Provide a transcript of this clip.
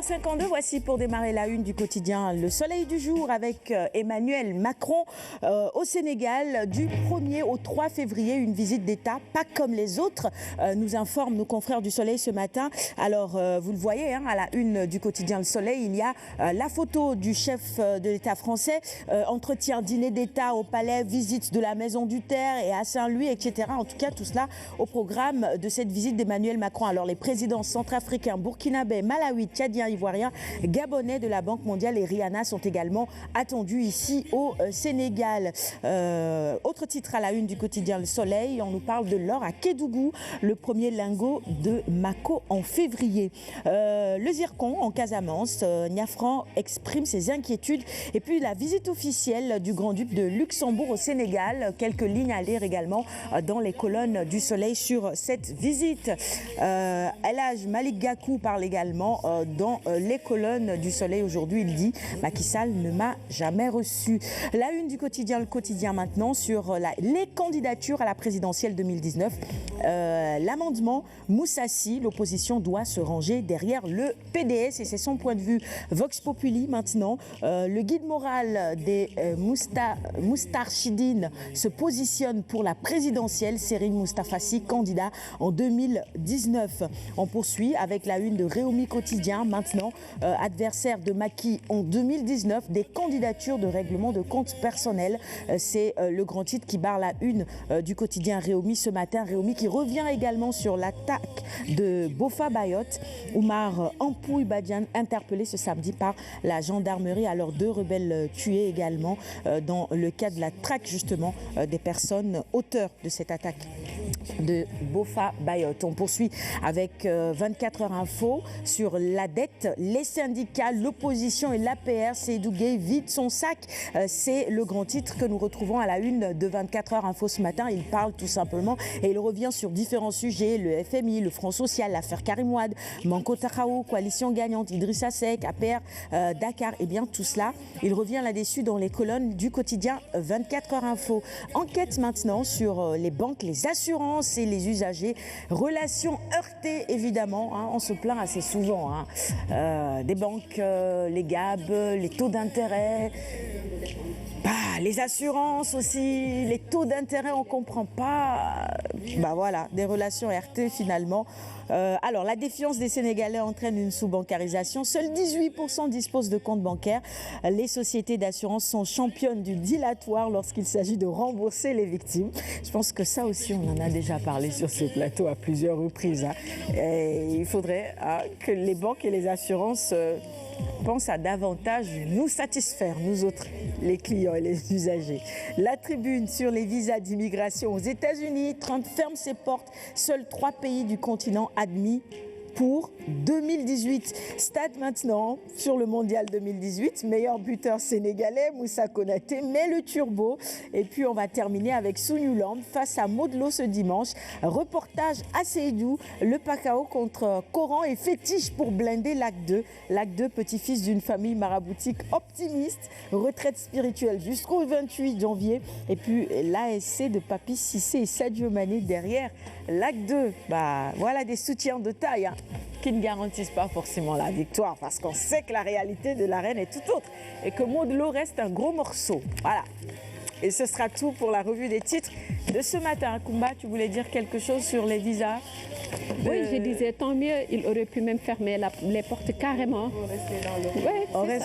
9h52, voici pour démarrer la une du quotidien Le Soleil du jour avec Emmanuel Macron au Sénégal du 1er au 3 février, une visite d'État pas comme les autres, nous informent nos confrères du Soleil ce matin. Alors vous le voyez à la une du quotidien Le Soleil, il y a la photo du chef de l'État français, entretien dîner d'État au palais, visite de la Maison du Terre et à Saint-Louis, etc. En tout cas tout cela au programme de cette visite d'Emmanuel Macron. Alors les présidents centrafricains, burkinabé, malawi, tchadien, ivoirien, gabonais de la Banque mondiale et Rihanna sont également attendus ici au Sénégal. Autre titre à la une du quotidien Le Soleil, on nous parle de l'or à Kédougou, le premier lingot de Mako en février. Le zircon en Casamance, Niafran exprime ses inquiétudes. Et puis la visite officielle du grand-duc de Luxembourg au Sénégal, quelques lignes à lire également dans les colonnes du Soleil sur cette visite. El Hadj Malick Gakou parle également dans les colonnes du Soleil aujourd'hui. Il dit « Macky Sall ne m'a jamais reçu ». La une du quotidien, le quotidien maintenant sur les candidatures à la présidentielle 2019. L'amendement Moussassi, l'opposition doit se ranger derrière le PDS et c'est son point de vue. Vox Populi maintenant, le guide moral des Moustarchidines se positionne pour la présidentielle. Serigne Moustapha Sy, candidat en 2019. On poursuit avec la une de Réumi Quotidien maintenant, adversaire de Macky en 2019, des candidatures de règlement de comptes personnels. C'est le grand titre qui barre la une du quotidien Réumi ce matin. Réumi qui revient également sur l'attaque de Bofa Bayotte. Oumar Ampouy Badian interpellé ce samedi par la gendarmerie. Alors 2 rebelles tués également dans le cadre de la traque justement des personnes auteurs de cette attaque de Bofa Bayotte. On poursuit avec 24 heures info sur la dette, les syndicats, l'opposition et l'APR. Seydou Gueye vide son sac. C'est le grand titre que nous retrouvons à la une de 24 heures info ce matin. Il parle tout simplement et il revient sur différents sujets, le FMI, le Front social, l'affaire Karim Wade, Manko Tahaou, coalition gagnante, Idrissa Seck, APR, Dakar, et bien tout cela. Il revient là-dessus dans les colonnes du quotidien 24 heures info. Enquête maintenant sur les banques, les assurances et les usagers. Relations heurtées évidemment, on se plaint assez souvent des banques, les GAB, les taux d'intérêt. Les assurances aussi, les taux d'intérêt, on ne comprend pas. Voilà, des relations heurtées finalement. Alors, la défiance des Sénégalais entraîne une sous-bancarisation. Seuls 18% disposent de comptes bancaires. Les sociétés d'assurance sont championnes du dilatoire lorsqu'il s'agit de rembourser les victimes. Je pense que ça aussi, on en a déjà parlé sur ce plateau à plusieurs reprises. Et il faudrait que les banques et les assurances pensent à davantage nous satisfaire, nous autres, les clients et les usagers. La tribune sur les visas d'immigration aux États-Unis. Trump ferme ses portes. Seuls 3 pays du continent admis pour 2018. Stade maintenant sur le mondial 2018. Meilleur buteur sénégalais, Moussa Konaté, met le turbo. Et puis on va terminer avec Souniouland face à Modlo ce dimanche. Reportage à Seydou, le Pakao contre Coran et fétiche pour blinder Lac 2. Lac 2, petit-fils d'une famille maraboutique optimiste. Retraite spirituelle jusqu'au 28 janvier. Et puis l'ASC de Papi Cissé et Sadio Mané derrière Lac 2. Voilà des soutiens de taille qui ne garantissent pas forcément la victoire parce qu'on sait que la réalité de l'arène est tout autre et que Modlo reste un gros morceau. Voilà. Et ce sera tout pour la revue des titres de ce matin. Koumba, tu voulais dire quelque chose sur les visas Oui, je disais tant mieux, il aurait pu même fermer les portes carrément. On reste.